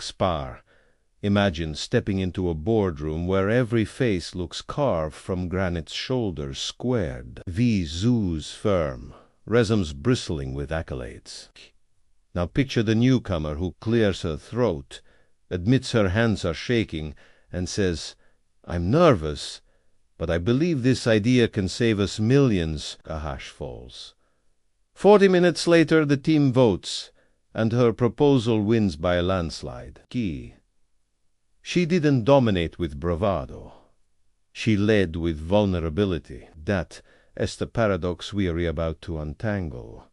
Spar. Imagine stepping into a boardroom where every face looks carved from granite's shoulders, squared. V zoos firm, resumes bristling with accolades. Now picture the newcomer who clears her throat, admits her hands are shaking, and says, "I'm nervous, but I believe this idea can save us millions." A hush falls. 40 minutes later, the team votes, and her proposal wins by a landslide. Key. She didn't dominate with bravado. She led with vulnerability. That is the paradox we are about to untangle.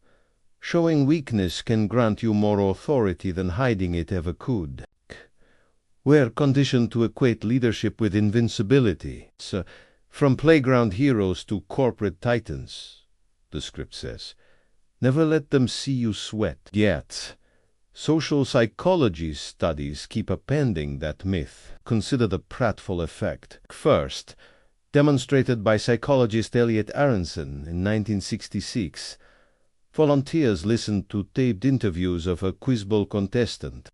Showing weakness can grant you more authority than hiding it ever could. We're conditioned to equate leadership with invincibility. So, from playground heroes to corporate titans, the script says. Never let them see you sweat. Yet, social psychology studies keep appending that myth. Consider the Pratfall Effect. First, demonstrated by psychologist Elliot Aronson in 1966. Volunteers listened to taped interviews of a quiz bowl contestant.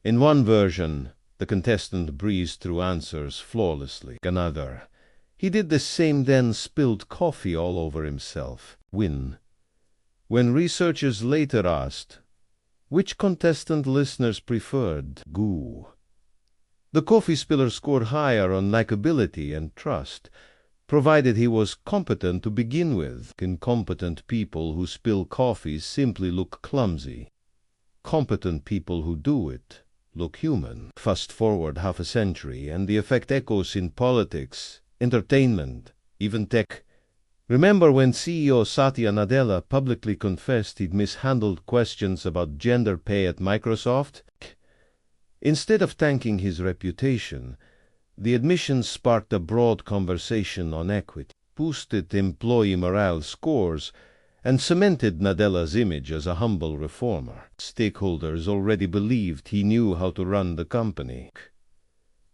In one version, the contestant breezed through answers flawlessly. Another, he did the same, then spilled coffee all over himself. Win. When researchers later asked, which contestant listeners preferred? Goo. The coffee spiller scored higher on likability and trust, provided he was competent to begin with. Incompetent people who spill coffee simply look clumsy. Competent people who do it look human. Fast forward half a century, and the effect echoes in politics, entertainment, even tech. Remember when CEO Satya Nadella publicly confessed he'd mishandled questions about gender pay at Microsoft? Instead of tanking his reputation, the admission sparked a broad conversation on equity, boosted employee morale scores, and cemented Nadella's image as a humble reformer. Stakeholders already believed he knew how to run the company.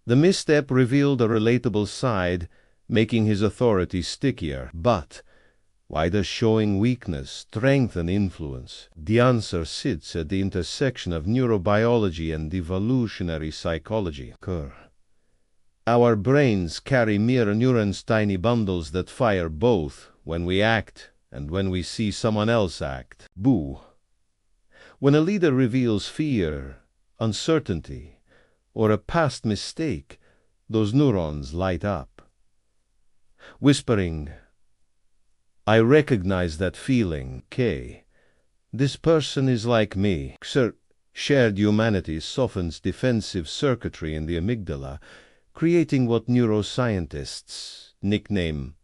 The misstep revealed a relatable side, making his authority stickier. But why does showing weakness strengthen influence? The answer sits at the intersection of neurobiology and evolutionary psychology. Our brains carry mirror neurons, tiny bundles that fire both when we act and when we see someone else act. Boo. When a leader reveals fear, uncertainty, or a past mistake, those neurons light up. Whispering, I recognize that feeling. K. This person is like me. Shared humanity softens defensive circuitry in the amygdala, creating what neuroscientists nickname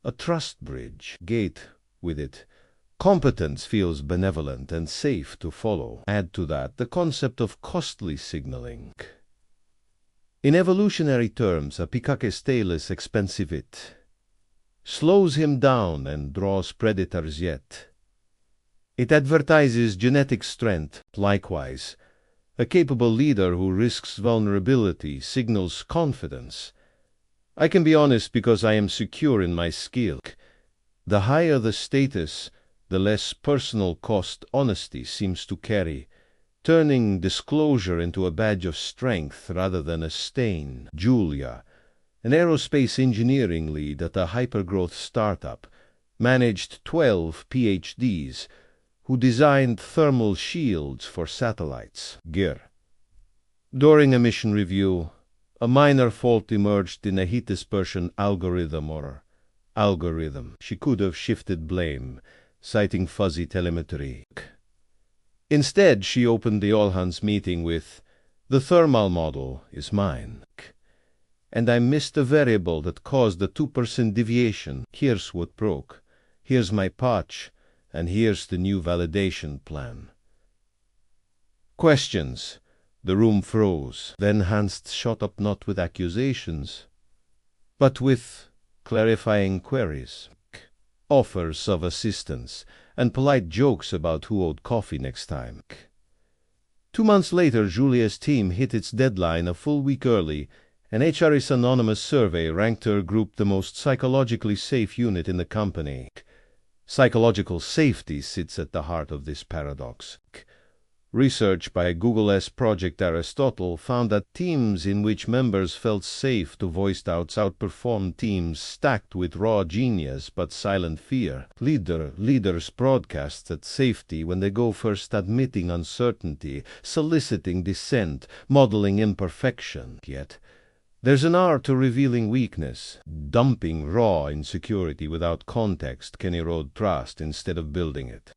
a trust bridge. Gate with it. Competence feels benevolent and safe to follow. Add to that the concept of costly signaling. In evolutionary terms, a picache's tail is expensivit. Slows him down and draws predators yet. It advertises genetic strength. Likewise, a capable leader who risks vulnerability signals confidence. I can be honest because I am secure in my skill. The higher the status, the less personal cost honesty seems to carry, turning disclosure into a badge of strength rather than a stain. Julia, an aerospace engineering lead at a hypergrowth startup, managed 12 PhDs who designed thermal shields for satellites. Gir. During a mission review, a minor fault emerged in a heat dispersion algorithm. She could have shifted blame, citing fuzzy telemetry. Instead, she opened the all-hands meeting with, the thermal model is mine. And I missed a variable that caused a 2% deviation. Here's what broke. Here's my patch. And here's the new validation plan. Questions. The room froze. Then hands shot up not with accusations, but with clarifying queries, offers of assistance, and polite jokes about who owed coffee next time. 2 months later, Julia's team hit its deadline a full week early. An HRS Anonymous survey ranked her group the most psychologically safe unit in the company. Psychological safety sits at the heart of this paradox. Research by Google's Project Aristotle found that teams in which members felt safe to voice doubts outperformed teams stacked with raw genius but silent fear. Leaders broadcast that safety when they go first, admitting uncertainty, soliciting dissent, modeling imperfection. Yet, there's an art to revealing weakness. Dumping raw insecurity without context can erode trust instead of building it.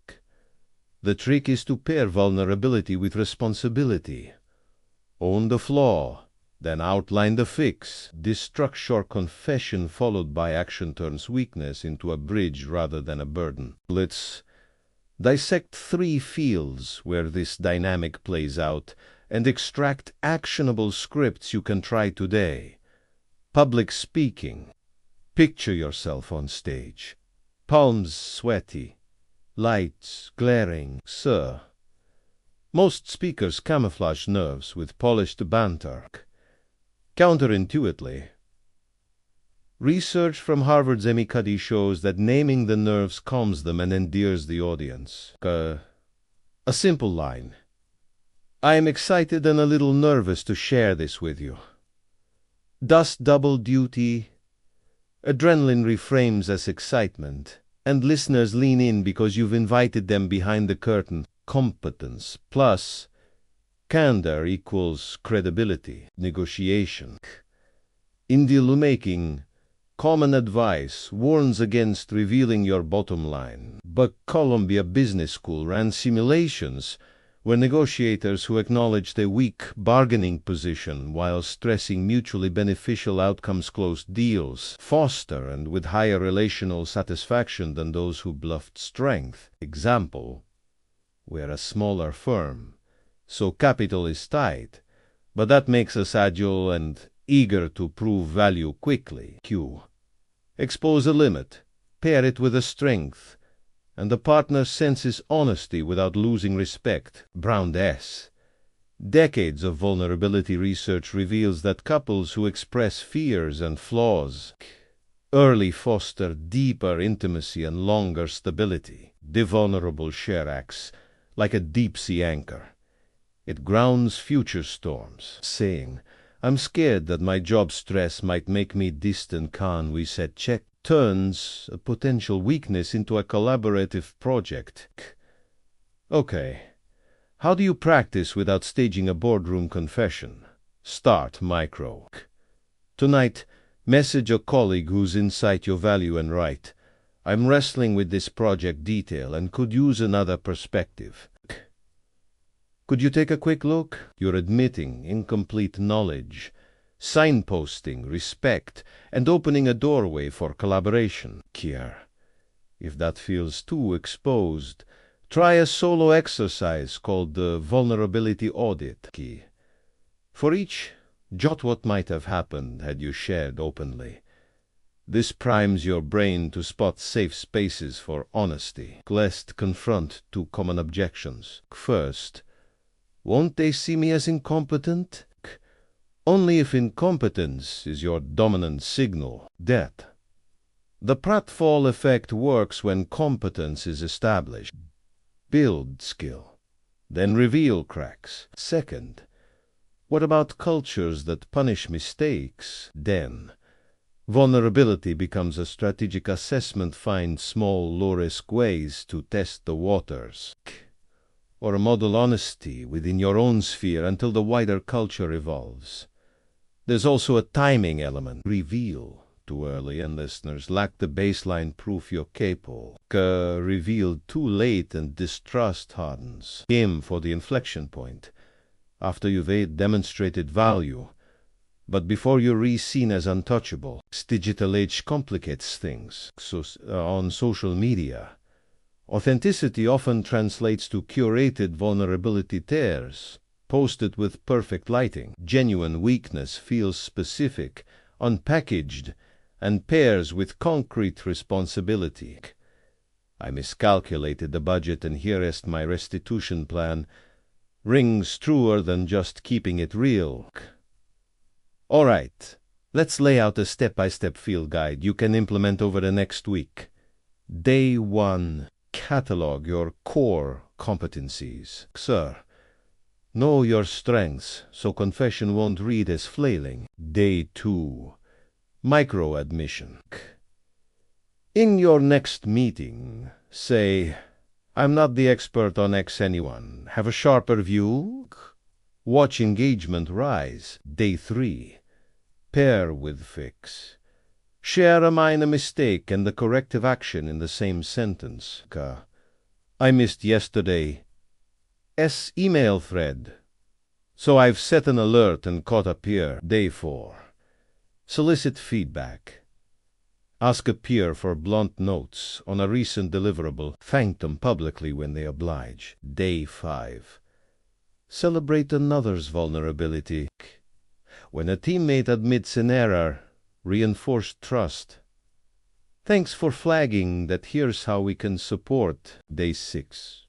The trick is to pair vulnerability with responsibility. Own the flaw, then outline the fix. This structure confession followed by action turns weakness into a bridge rather than a burden. Let's dissect 3 fields where this dynamic plays out and extract actionable scripts you can try today. Public speaking. Picture yourself on stage. Palms sweaty. Lights glaring. Sir. Most speakers camouflage nerves with polished banter. Counterintuitively, research from Harvard's Amy Cuddy shows that naming the nerves calms them and endears the audience. A simple line. I am excited and a little nervous to share this with you. Does double duty. Adrenaline reframes as excitement, and listeners lean in because you've invited them behind the curtain. Competence plus candor equals credibility. Negotiation. In deal-making, common advice warns against revealing your bottom line. But Columbia Business School ran simulations where negotiators who acknowledged a weak bargaining position while stressing mutually beneficial outcomes closed deals faster and with higher relational satisfaction than those who bluffed strength. Example, we're a smaller firm, so capital is tight, but that makes us agile and eager to prove value quickly. Q. Expose a limit, pair it with a strength, and the partner senses honesty without losing respect. Brown S. Decades of vulnerability research reveals that couples who express fears and flaws early foster deeper intimacy and longer stability. The vulnerable share acts like a deep-sea anchor. It grounds future storms, saying, I'm scared that my job stress might make me distant. Can we set check? Turns a potential weakness into a collaborative project. Okay, how do you practice without staging a boardroom confession? Start micro. Tonight, message a colleague whose insight you value and write, I'm wrestling with this project detail and could use another perspective. Could you take a quick look? You're admitting incomplete knowledge, signposting respect, and opening a doorway for collaboration. Care. If that feels too exposed, try a solo exercise called the vulnerability audit. Key. For each, jot what might have happened had you shared openly. This primes your brain to spot safe spaces for honesty, lest confront 2 common objections. First, won't they see me as incompetent? Only if incompetence is your dominant signal. Debt. The Pratfall Effect works when competence is established. Build skill, then reveal cracks. Second, what about cultures that punish mistakes? Then, vulnerability becomes a strategic assessment. Find small, low-risk ways to test the waters. Or model honesty within your own sphere until the wider culture evolves. There's also a timing element. Reveal too early and listeners lack the baseline proof you're capable. Revealed too late and distrust hardens. Aim for the inflection point, after you've demonstrated value, but before you're re-seen as untouchable. Digital age complicates things. On social media, authenticity often translates to curated vulnerability tears, posted with perfect lighting. Genuine weakness feels specific, unpackaged, and pairs with concrete responsibility. I miscalculated the budget and here is my restitution plan. Rings truer than just keeping it real. All right, let's lay out a step-by-step field guide you can implement over the next week. Day 1. Catalog your core competencies. Sir, Know your strengths, so confession won't read as flailing. Day 2. Micro-admission. In your next meeting, say, I'm not the expert on X anyone. Have a sharper view? Watch engagement rise. Day 3. Pair with fix. Share a minor mistake and the corrective action in the same sentence. I missed yesterday. Email thread. So I've set an alert and caught a peer. Day 4. Solicit feedback. Ask a peer for blunt notes on a recent deliverable. Thank them publicly when they oblige. Day 5. Celebrate another's vulnerability. When a teammate admits an error, reinforce trust. Thanks for flagging that. Here's how we can support. Day 6.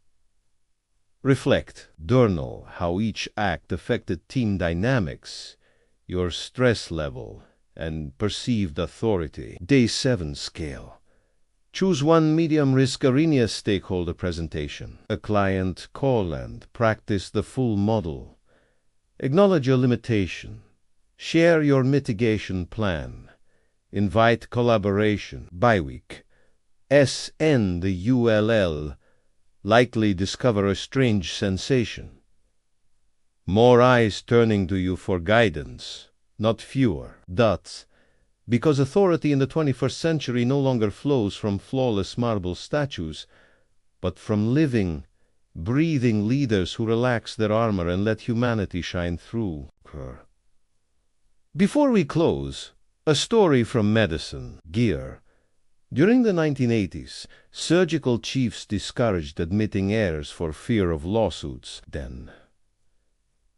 Reflect. Journal how each act affected team dynamics, your stress level, and perceived authority. Day 7. Scale. Choose one medium-risk arena stakeholder presentation, a client call, and practice the full model. Acknowledge your limitation. Share your mitigation plan. Invite collaboration. Bi-week. SN the ULL. Likely discover a strange sensation. More eyes turning to you for guidance, not fewer. Dots. Because authority in the 21st century no longer flows from flawless marble statues, but from living, breathing leaders who relax their armor and let humanity shine through. Before we close, a story from medicine. Gear. During the 1980s, surgical chiefs discouraged admitting heirs for fear of lawsuits. Then,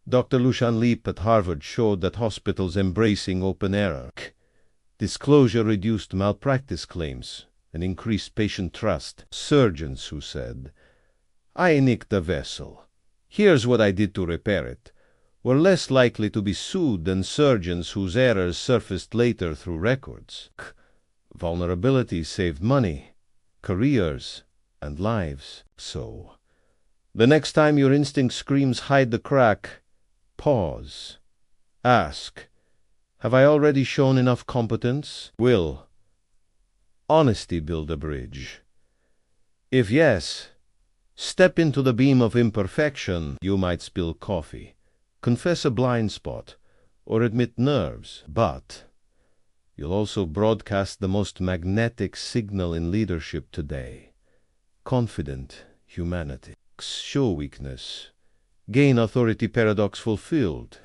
Dr. Lushan Leap at Harvard showed that hospitals embracing open error disclosure reduced malpractice claims and increased patient trust. Surgeons who said, I nicked a vessel. Here's what I did to repair it, were less likely to be sued than surgeons whose errors surfaced later through records. Vulnerability saved money, careers, and lives. So, the next time your instinct screams hide the crack, pause. Ask, have I already shown enough competence? Will honesty build a bridge? If yes, step into the beam of imperfection. You might spill coffee, confess a blind spot, or admit nerves, but you'll also broadcast the most magnetic signal in leadership today. Confident humanity. Show weakness. Gain authority paradox fulfilled.